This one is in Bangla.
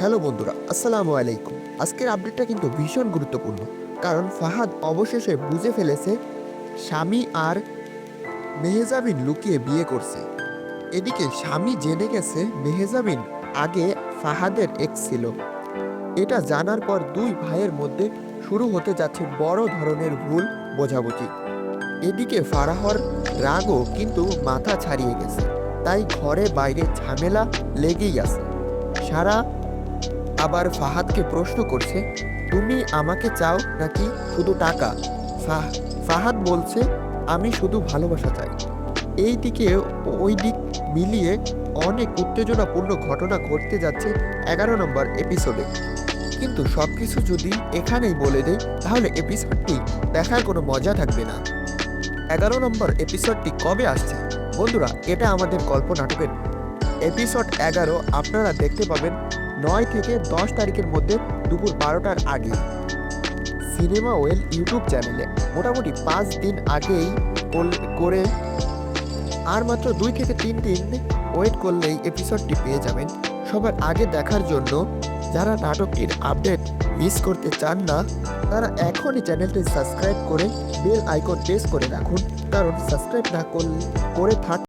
হ্যালো বন্ধুরা, আসসালামু আলাইকুম। আজকের আপডেটটা কিন্তু ভীষণ গুরুত্বপূর্ণ, কারণ ফাহাদ অবশেষে বুঝে ফেলেছে স্বামী আর মেহজাবিন লুকিয়ে বিয়ে করছে। এদিকে স্বামী জেনে গেছে মেহজাবিন আগে ফাহাদের এক্স ছিল। এটা জানার পর দুই ভাইয়ের মধ্যে শুরু হতে যাচ্ছে বড় ধরনের ভুল বোঝাবুঝি। এদিকে ফারাহর রাগও কিন্তু মাথা ছাড়িয়ে গেছে, তাই ঘরে বাইরে ঝামেলা লেগেই আছে। সারা আবার ফাহাদকে প্রশ্ন করছে, তুমি আমাকে চাও নাকি শুধু টাকা? ফাহাদ বলছে, আমি শুধু ভালোবাসা চাই। এই দিকে ওই দিক মিলিয়ে অনেক উত্তেজনাপূর্ণ ঘটনা ঘটতে যাচ্ছে 11 নম্বর এপিসোডে। কিন্তু সবকিছু যদি এখানেই বলে দেই, তাহলে এপিসোডটি দেখার কোনো মজা থাকবে না। 11 নম্বর এপিসোডটি কবে আসছে বন্ধুরা? এটা আমাদের গল্প নাটকের এপিসোড 11 আপনারা দেখতে পাবেন 9 থেকে 10 তারিখের মধ্যে দুপুর 12টার আগে সিনেমা ওয়েল ইউটিউব চ্যানেলে। মোটামুটি 5 দিন আগেই করে আর মাত্র 2 থেকে 3 দিন ওয়েট করলেই এপিসোডটি পেয়ে যাবেন সবার আগে দেখার জন্য। যারা নাটকটির আপডেট মিস করতে চান না, তারা এখনই চ্যানেলটি সাবস্ক্রাইব করে বেল আইকন প্রেস করে রাখুন, কারণ সাবস্ক্রাইব না করে থাক